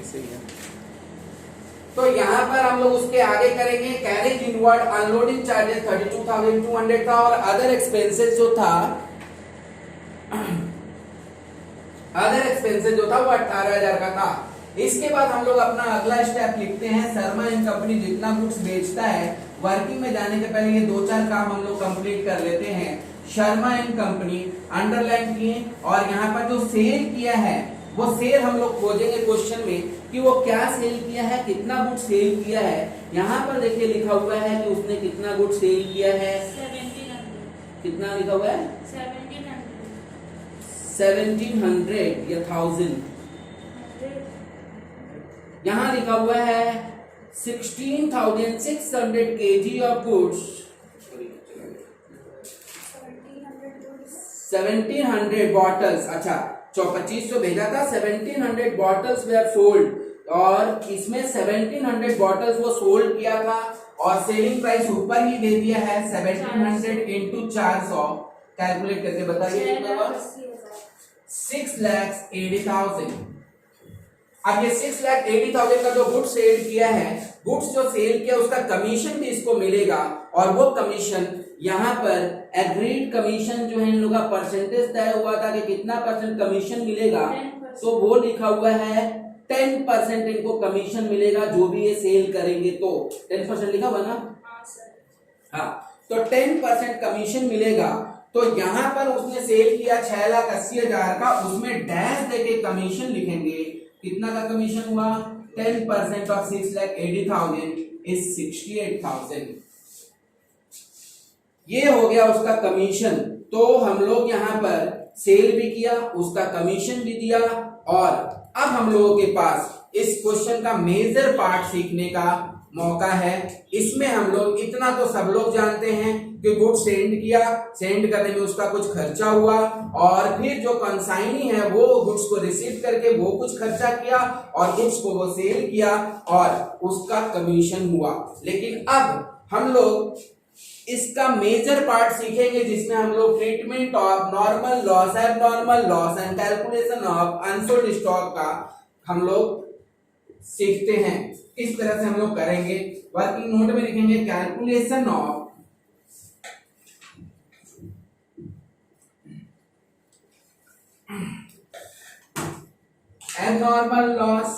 ऐसे ही है। तो यहाँ पर हम लोग उसके आगे करेंगे कैरेज इनवर्ड अनलोडिंग चार्जेस 32,200 था और अदर एक्सपेंसेस जो था वो 18,000 का था। इसके बाद हम लोग अपना अगला स्टेप लिखते हैं। शर्मा एंड कंपनी जितना गुड्स बेचता है, वर्किंग में जाने के पहले ये 2-4 काम हम लोग कंप्लीट कर लेते हैं। शर्मा एंड कंपनी अंडरलाइन किए और यहाँ पर जो सेल किया है वो सेल हम लोग खोजेंगे क्वेश्चन में कि वो क्या सेल किया है, कितना गुड सेल किया है। यहाँ पर देखिए लिखा हुआ है कि उसने कितना गुड सेल किया है, 1700। कितना लिखा हुआ है 1700 या 1000। यहाँ लिखा हुआ है 16,600 kg ऑफ गुड्स, 1700 बॉटल्स। अच्छा 2500 भेजा था, 1700 बॉटल्स वेयर सोल्ड और इसमें 1700 बॉटल्स वो सोल्ड किया था और सेलिंग प्राइस ऊपर ही दे दिया है 1700 इंटू 400। कैलकुलेट करके बताइए कितना हुआ, 6,80,000। अब ये 6,80,000 का जो गुड्स सेल किया है, गुड्स जो सेल किया उसका कमीशन भी इसको मिलेगा और वो कमीशन यहाँ पर एग्रीड कमीशन जो है इन लोग का परसेंटेज तय हुआ था कि कितना परसेंट कमीशन मिलेगा, तो वो लिखा हुआ है 10% इनको कमीशन मिलेगा जो भी ये सेल करेंगे। तो 10% लिखा हुआ ना, हाँ, तो 10% कमीशन मिलेगा। तो यहाँ पर उसने सेल किया 6,80,000 का, उसमें डैश देके कमीशन लिखेंगे। कितना का कमीशन हुआ, 10% ऑफ 6,80,000 इज 68,000। ये हो गया उसका कमीशन। तो हम लोग यहाँ पर सेल भी किया, उसका कमीशन भी दिया और अब हम लोगों के पास इस क्वेश्चन का मेजर पार्ट सीखने का मौका है। इसमें हम लोग इतना तो सब लोग जानते हैं कि गुड्स सेंड किया, सेंड करने में उसका कुछ खर्चा हुआ और फिर जो कंसाइनी है वो गुड्स को रिसीव करके वो कुछ खर्चा किया और गुड्स को वो सेल किया और उसका कमीशन हुआ। लेकिन अब हम लोग इसका मेजर पार्ट सीखेंगे जिसमें हम लोग treatment of normal loss, abnormal loss and calculation of unsold stock का हम लोग सीखते हैं। इस तरह से हम लोग करेंगे। वर्किंग नोट में लिखेंगे calculation of abnormal loss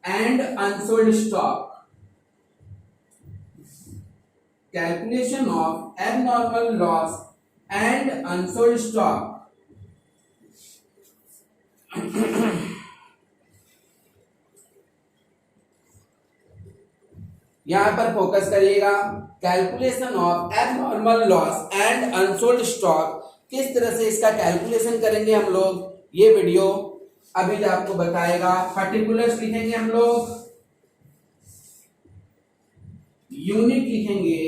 and unsold stock, calculation of abnormal loss and unsold stock। यहां पर फोकस करिएगा, calculation of abnormal loss and unsold stock. किस तरह से इसका कैलकुलेशन करेंगे हम लोग, ये वीडियो अभी आपको बताएगा। पर्टिकुलर्स लिखेंगे हम लोग, यूनिट लिखेंगे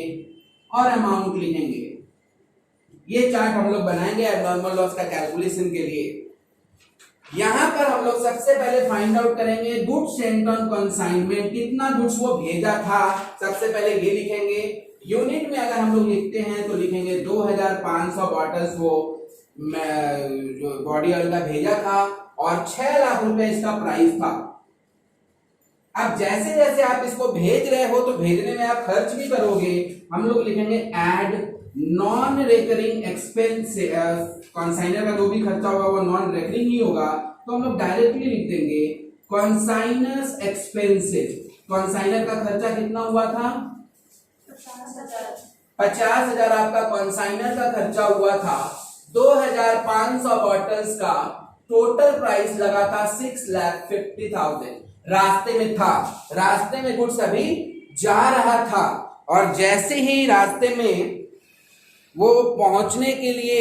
और अमाउंट लिखेंगे। ये चार्ट हम लोग बनाएंगे एबनॉर्मल लॉस का कैलकुलेशन के लिए। यहां पर हम लोग सबसे पहले फाइंड आउट करेंगे गुड्स सेंट ऑन कंसाइनमेंट, कितना गुड्स वो भेजा था, सबसे पहले ये लिखेंगे। यूनिट में अगर हम लोग लिखते हैं तो लिखेंगे 2,500 बॉटल्स वो बॉडी ऑयल का भेजा था और 6 लाख रुपए इसका प्राइस था। अब जैसे जैसे आप इसको भेज रहे हो तो भेजने में आप खर्च भी करोगे। हम लोग लिखेंगे add non recurring expense, consignor का जो भी खर्चा होगा वो नॉन रिकरिंग ही होगा, तो हम लोग डायरेक्टली लिख देंगे कंसाइनर्स एक्सपेंसेस। कंसाइनर का खर्चा कितना हुआ था, 50,000 आपका कंसाइनर का खर्चा हुआ था। 2,500 बॉटल्स का टोटल प्राइस लगा था 6,50,000। रास्ते में था, रास्ते में गुड्स अभी जा रहा था और जैसे ही रास्ते में वो पहुंचने के लिए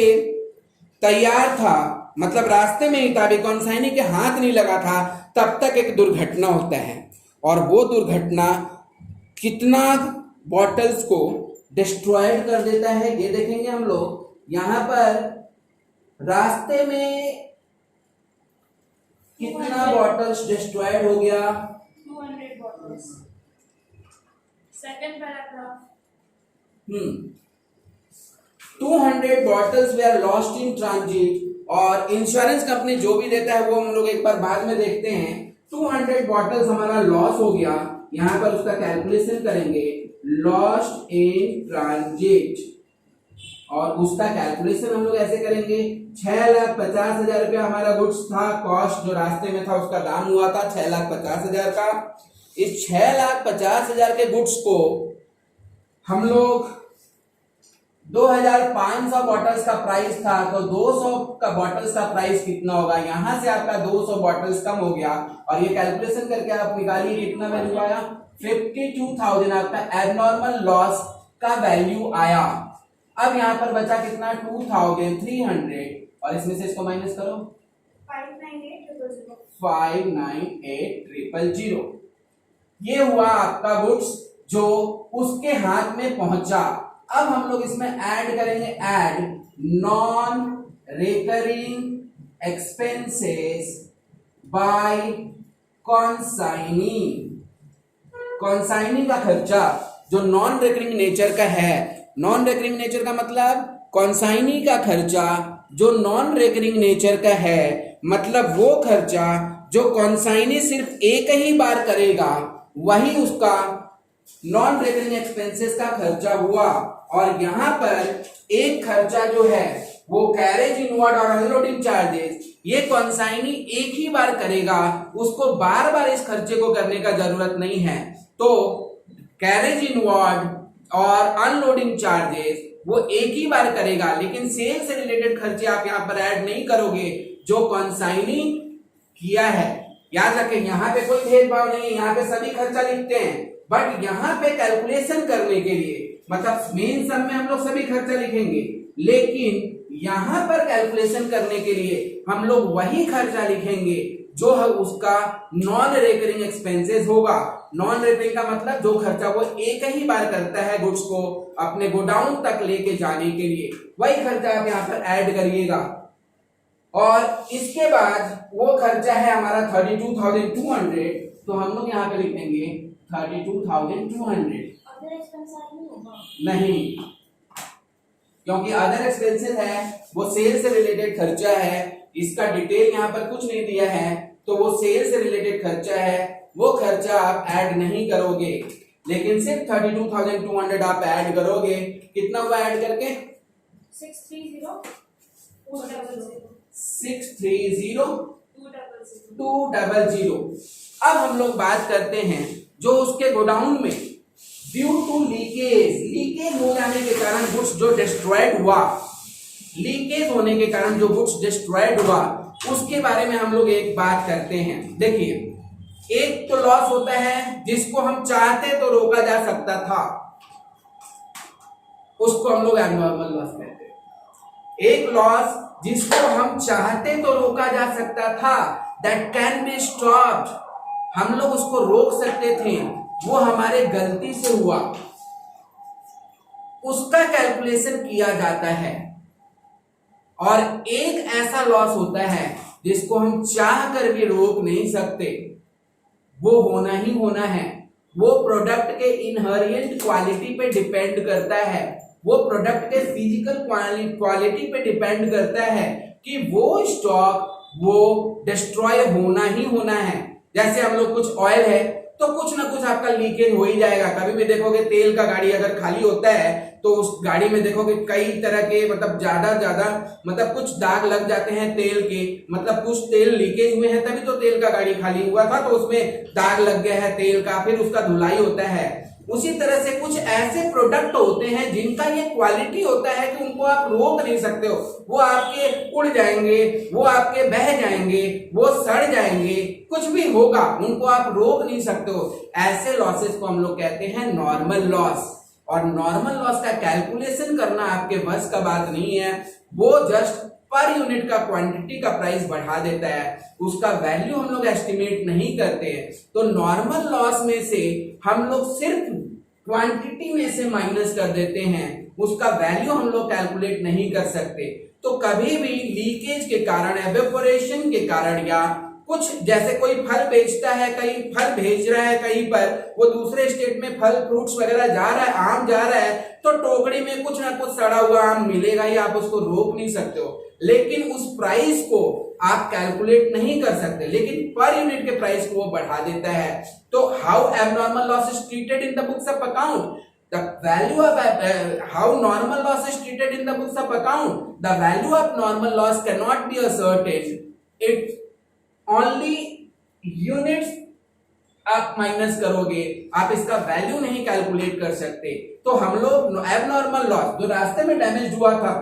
तैयार था, मतलब रास्ते में ही था, अभी कंसाइनी के हाथ नहीं लगा था, तब तक एक दुर्घटना होता है और वो दुर्घटना कितना बॉटल्स को डिस्ट्रॉयड कर देता है ये देखेंगे हम लोग। यहां पर रास्ते में कितना बॉटल्स डिस्ट्रॉयड हो गया, 200 bottles. Second paragraph, 200 bottles where lost in transit. और इंश्योरेंस कंपनी जो भी देता है वो हम लोग एक बार बाद में देखते हैं। 200 बॉटल्स हमारा लॉस हो गया, यहां पर उसका कैलकुलेशन करेंगे, लॉस्ट इन ट्रांजिट, और उसका कैलकुलेशन हम लोग ऐसे करेंगे, 6,50,000 रुपया हमारा गुड्स था, कॉस्ट जो रास्ते में था उसका दाम हुआ था 6,50,000 का। इस 6,50,000 के गुड्स को हम लोग 2,500 बॉटल्स का प्राइस था, तो 200 का बॉटल्स का प्राइस कितना होगा, यहां से आपका 200 बॉटल्स कम हो गया, और ये कैलकुलेशन करके आप निकालिए कितना वैल्यू आया, 52,000 आपका एबनॉर्मल लॉस का वैल्यू आया। अब यहां पर बचा कितना, 2,300, और इसमें से इसको माइनस करो, 598,000। ये हुआ आपका गुड्स जो उसके हाथ में पहुंचा। अब हम लोग इसमें ऐड करेंगे, add non recurring expenses by consignee. Consignee का खर्चा जो नॉन रिकरिंग नेचर का है, नॉन रिकरिंग नेचर का मतलब कॉन्साइनी का खर्चा जो नॉन रिकरिंग नेचर का है, मतलब वो खर्चा जो कॉन्साइनी सिर्फ एक ही बार करेगा, वही उसका नॉन रिकरिंग एक्सपेंसेस का खर्चा हुआ। और यहां पर एक खर्चा जो है वो कैरेज इनवर्ड और अनलोडिंग चार्जेस, ये कॉन्साइनी एक ही बार करेगा, उसको बार बार इस खर्चे को करने का जरूरत नहीं है। तो कैरेज इनवर्ड और अनलोडिंग चार्जेस वो एक ही बार करेगा, लेकिन सेल से रिलेटेड खर्चे आप यहां पर ऐड नहीं करोगे जो कॉन्साइनी किया है। याद रखें, यहाँ पे कोई भेदभाव नहीं है, यहाँ पे सभी खर्चा लिखते हैं, बट यहाँ पे कैलकुलेशन करने के लिए, मतलब मेन सम में हम लोग सभी खर्चा लिखेंगे, लेकिन यहाँ पर कैलकुलेशन करने के लिए हम लोग वही खर्चा लिखेंगे जो है उसका नॉन रिकरिंग एक्सपेंसेस होगा। नॉन रिकरिंग का मतलब जो खर्चा वो एक ही बार करता है गुड्स को अपने गोडाउन तक लेके जाने के लिए, वही खर्चा आप यहाँ पर ऐड करिएगा। और इसके बाद वो खर्चा है हमारा 32,200, तो हम लोग यहाँ पे लिखेंगे 32,200। नहीं, क्योंकि अदर एक्सपेंसेस है वो सेल से रिलेटेड खर्चा है, इसका डिटेल यहाँ पर कुछ नहीं दिया है, तो वो सेल से रिलेटेड खर्चा है, वो खर्चा आप ऐड नहीं करोगे, लेकिन सिर्फ 32,200 आप ऐड करोगे। कितना हुआ ऐड करके, 630,200। अब हम लोग बात करते हैं जो उसके गोडाउन में ड्यू टू लीकेज हो जाने के कारण गुड्स जो डिस्ट्रॉयड हुआ, लीकेज होने के कारण जो गुड्स डिस्ट्रॉयड हुआ, उसके बारे में हम लोग एक बात करते हैं। देखिए, एक तो लॉस होता है जिसको हम चाहते तो रोका जा सकता था, उसको हम लोग एबनॉर्मल लॉस कहते हैं। एक लॉस जिसको हम चाहते तो रोका जा सकता था, दैट कैन बी स्टॉप्ड, हम लोग उसको रोक सकते थे, वो हमारे गलती से हुआ, उसका कैलकुलेशन किया जाता है। और एक ऐसा लॉस होता है जिसको हम चाह कर भी रोक नहीं सकते, वो होना ही होना है। वो प्रोडक्ट के इनहेरिएंट क्वालिटी पे डिपेंड करता है, वो प्रोडक्ट के फिजिकल क्वालिटी पे डिपेंड करता है कि वो स्टॉक वो डिस्ट्रॉय होना ही होना है। जैसे हम लोग कुछ ऑयल है तो कुछ ना कुछ आपका लीकेज हो ही जाएगा। कभी भी देखोगे तेल का गाड़ी अगर खाली होता है तो उस गाड़ी में देखोगे कई तरह के मतलब ज्यादा मतलब कुछ दाग लग जाते हैं तेल के, मतलब कुछ तेल लीकेज हुए हैं तभी तो तेल का गाड़ी खाली हुआ था, तो उसमें दाग लग गया है तेल का, फिर उसका धुलाई होता है। उसी तरह से कुछ ऐसे प्रोडक्ट होते हैं जिनका ये क्वालिटी होता है कि उनको आप रोक नहीं सकते हो, वो आपके उड़ जाएंगे, वो आपके बह जाएंगे, वो सड़ जाएंगे, कुछ भी होगा, उनको आप रोक नहीं सकते हो। ऐसे लॉसेस को हम लोग कहते हैं नॉर्मल लॉस। और नॉर्मल लॉस का कैलकुलेशन करना आपके बस का बात नहीं है, वो जस्ट पर यूनिट का क्वांटिटी का प्राइस बढ़ा देता है, उसका वैल्यू हम लोग एस्टिमेट नहीं करते हैं। तो नॉर्मल लॉस में से हम लोग सिर्फ क्वांटिटी में से माइनस कर देते हैं, उसका वैल्यू हम लोग कैलकुलेट नहीं कर सकते। तो कभी भी लीकेज के कारण, एवेपोरेशन के कारण, या कुछ जैसे कोई फल बेचता है, कहीं फल भेज रहा है कहीं पर, वो दूसरे स्टेट में फल फ्रूट्स वगैरह जा रहा है, आम जा रहा है, तो टोकरी में कुछ ना कुछ सड़ा हुआ आम मिलेगा ही, आप उसको रोक नहीं सकते हो। लेकिन उस प्राइस को आप कैलकुलेट नहीं कर सकते, लेकिन पर यूनिट के प्राइस को वो बढ़ा देता है। तो how abnormal loss is treated in the books of account, the value of how normal loss is treated in the books of account, the value of normal loss cannot be ascertained, it only units आप minus करोगे, आप इसका value नहीं calculate कर सकते। तो हम लोग एबनॉर्मल लॉस जो रास्ते में डैमेज हुआ था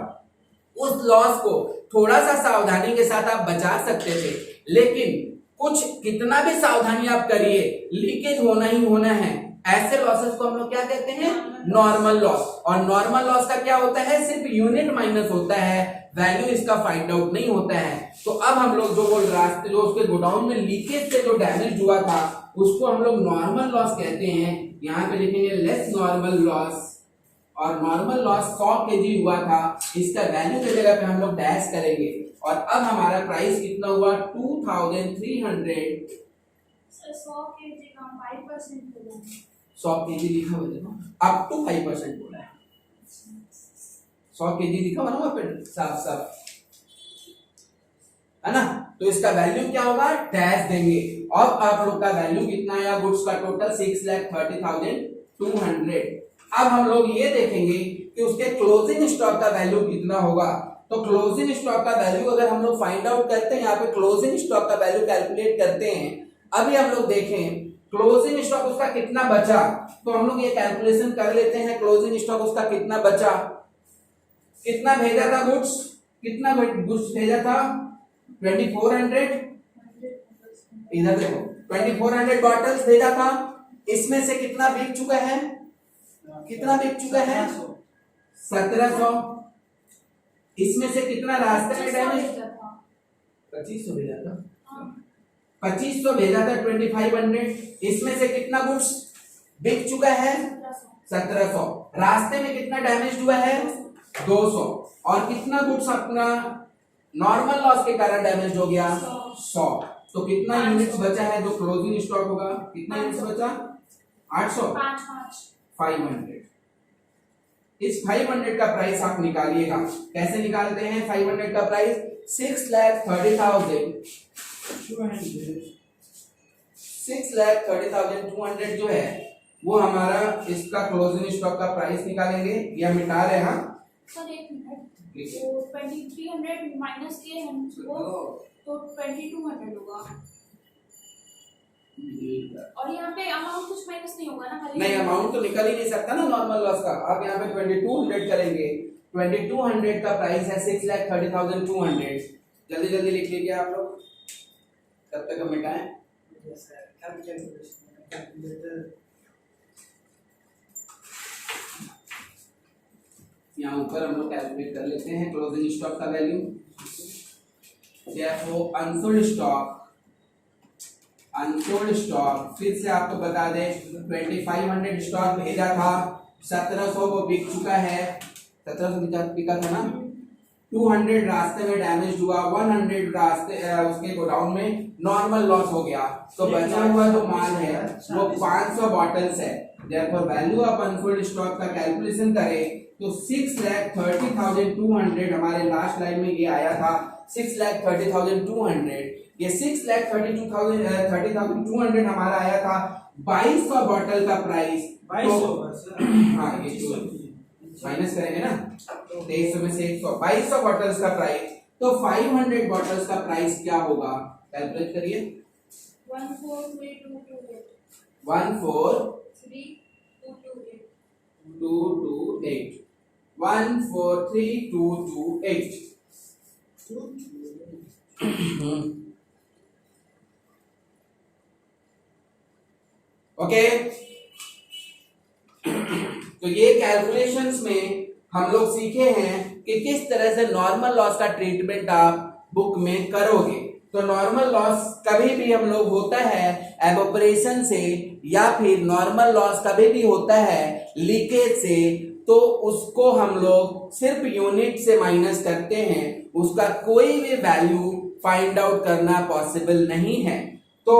उस लॉस को थोड़ा सा सावधानी के साथ आप बचा सकते थे, लेकिन कुछ कितना भी सावधानी आप करिए लीकेज होना ही होना है। ऐसे लॉसेस को हम लोग क्या कहते हैं, नॉर्मल लॉस। और नॉर्मल लॉस का क्या होता है, सिर्फ यूनिट माइनस होता है, वैल्यू इसका फाइंड आउट नहीं होता है। तो अब हम लोग जो वो रास्ते जो उसके गोडाउन में लीकेज से जो डैमेज हुआ था उसको हम लोग नॉर्मल लॉस कहते हैं। यहाँ पे लिखेंगे लेस नॉर्मल लॉस, और नॉर्मल लॉस 100 केजी हुआ था, इसका वैल्यू की जगह पे हम लोग डैश करेंगे। और अब हमारा प्राइस कितना हुआ, 2300। 100 kg का 5% होगा। 100 केजी लिखा हुआ देखो, अप टू 5% बोला है। 100 केजी लिखा हुआ ना वहां पे साफ साफ, है ना। तो इसका वैल्यू क्या होगा, डैश देंगे। अब आप लोग का वैल्यू कितना आया, गुड्स का टोटल 6,30,200। अब हम लोग ये देखेंगे कि उसके क्लोजिंग स्टॉक का वैल्यू कितना होगा। तो क्लोजिंग स्टॉक का वैल्यू अगर हम लोग फाइंड आउट करते हैं, यहाँ पे क्लोजिंग स्टॉक का वैल्यू कैलकुलेट करते हैं। अभी हम लोग देखें क्लोजिंग स्टॉक उसका कितना बचा, तो हम लोग ये कैलकुलेशन कर लेते हैं। क्लोजिंग स्टॉक उसका कितना बचा, कितना भेजा था गुड्स, कितना गुड्स भेजा था, 2400। इधर देखो 2400 बॉटल्स भेजा था, इसमें से कितना बिक चुका है, कितना बिक चुका है, 1700। इसमें से कितना रास्ते में डैमेज, 2500 भेजा था, 2500 भेजा था 2500। इसमें से कितना गुड्स बिक चुका है, 1700। रास्ते में कितना डैमेज हुआ है, 200। और कितना गुड्स अपना नॉर्मल लॉस के कारण डैमेज हो गया, 100। तो कितना यूनिट्स बचा है जो क्लोजिंग स्टॉक होगा, कितना यूनिट्स बचा, 800, 500। इस 500 का प्राइस आप निकालिएगा। कैसे निकालते हैं 500 का प्राइस, 6,30,200 जो है वो हमारा इसका क्लोजिंग स्टॉक का प्राइस निकालेंगे। या मिटा रहे हैं सर, एक मिनट, तो 2300 माइनस किए हम वो तो 2200 होगा। और यहाँ पे अमाउंट कुछ माइनस नहीं होगा ना, खाली नहीं, अमाउंट तो निकल ही नहीं सकता ना नॉर्मल लॉस का। आप यहाँ पे 2200 करेंगे, 2200 का प्राइस है 6,30,200। जल्दी जल्दी लिख लीजिए आप लोग, तब तक हम मिटाएं। यहाँ ऊपर हम लोग कैलकुलेट कर लेते हैं क्लोजिंग स्टॉक का वैल्यू। therefore अनसोल्ड स्टॉक फिर से आपको बता दें 2500 स्टॉक भेजा था, 1700 को बिक चुका है, 1700 बिका था ना। 200 रास्ते में डैमेज हुआ, 100 रास्ते उसके गोडाउन में नॉर्मल लॉस हो गया। तो बचा हुआ जो माल है वो 500 बॉटल्स है। therefore value of unsold stock का कैलकुलेशन करें तो 6,30,200 हमारे लास्ट लाइन में ये आया था, 6,30,200। ये 6,32,200 हमारा आया था 2200 बॉटल का प्राइस। 2200 हाँ, ये माइनस करेंगे ना, 2300 में से 100, 2200 बॉटल्स का प्राइस। तो 500 बॉटल्स का प्राइस क्या होगा, कैलकुलेट करिए। 143228 1432228 1432228। ओके, तो ये कैलकुलेशंस में हम लोग सीखे हैं कि किस तरह से नॉर्मल लॉस का ट्रीटमेंट आप बुक में करोगे। तो नॉर्मल लॉस कभी भी हम लोग होता है एवोपरेशन से, या फिर नॉर्मल लॉस कभी भी होता है लीकेज से, तो उसको हम लोग सिर्फ यूनिट से माइनस करते हैं, उसका कोई भी वैल्यू फाइंड आउट करना पॉसिबल नहीं है। तो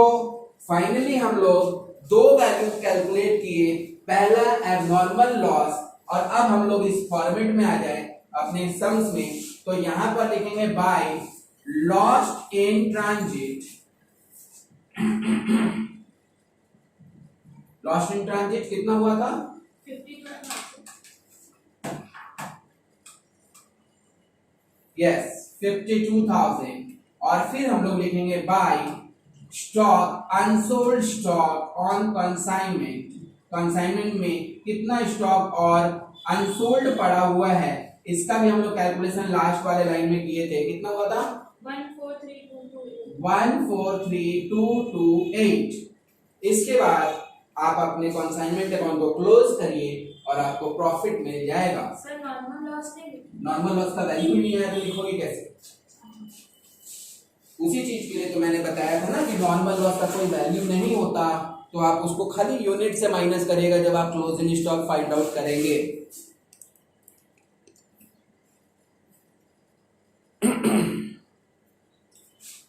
फाइनली हम लोग दो वैल्यू कैलकुलेट किए, पहला एबनॉर्मल लॉस, और अब हम लोग इस फॉर्मेट में आ जाए अपने सम्स में। तो यहां पर लिखेंगे by lost in transit, lost in transit कितना हुआ था? 52,000। यस 52,000। और फिर हम लोग लिखेंगे by stock, unsold stock on consignment, consignment में कितना स्टॉक और अनसोल्ड पड़ा हुआ है, इसका भी हम लोग कैलकुलेशन लास्ट वाले लाइन में किए थे। कितना हुआ था? 143,228। इसके बाद आप अपने कंसाइनमेंट अकाउंट को क्लोज करिए और आपको प्रॉफिट मिल जाएगा। सर नॉर्मल लॉस नहीं, नॉर्मल लॉस का वैल्यू ही नहीं है तो लिखोगे कैसे? उसी चीज के लिए तो मैंने बताया था ना कि नॉर्मल लॉस का कोई वैल्यू नहीं होता, तो आप उसको खाली यूनिट से माइनस करिएगा जब आप क्लोजिंग स्टॉक फाइंड आउट करेंगे।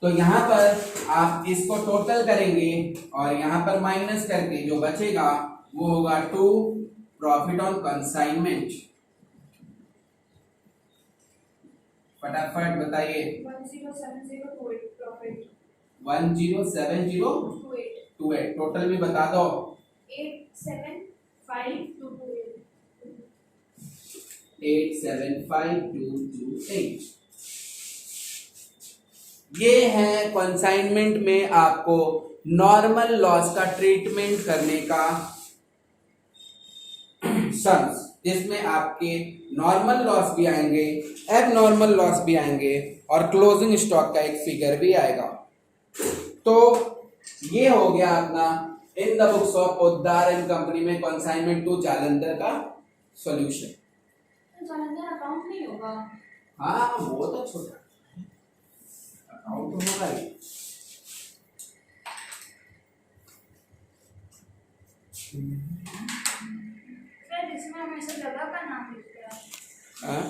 तो यहां पर आप इसको टोटल करेंगे और यहां पर माइनस करके जो बचेगा वो होगा टू प्रॉफिट ऑन कंसाइनमेंट। फटाफट बताइए। 107028 प्रॉफिट। 107028 टोटल भी बता दो। 875228। 875228 ये है कंसाइनमेंट में आपको नॉर्मल लॉस का ट्रीटमेंट करने का सम्स, जिसमें आपके नॉर्मल लॉस भी आएंगे, एबनॉर्मल लॉस भी आएंगे और क्लोजिंग स्टॉक का एक फिगर भी आएगा। तो ये हो गया अपना in the books of Poddar and company में कंसाइनमेंट टू जालंधर का सॉल्यूशन। जालंधर अकाउंट नहीं होगा? हाँ वो तो छोटा अकाउंट तो होगा ही। सर इसमें हमेशा जगह का नाम लिखते हैं। हाँ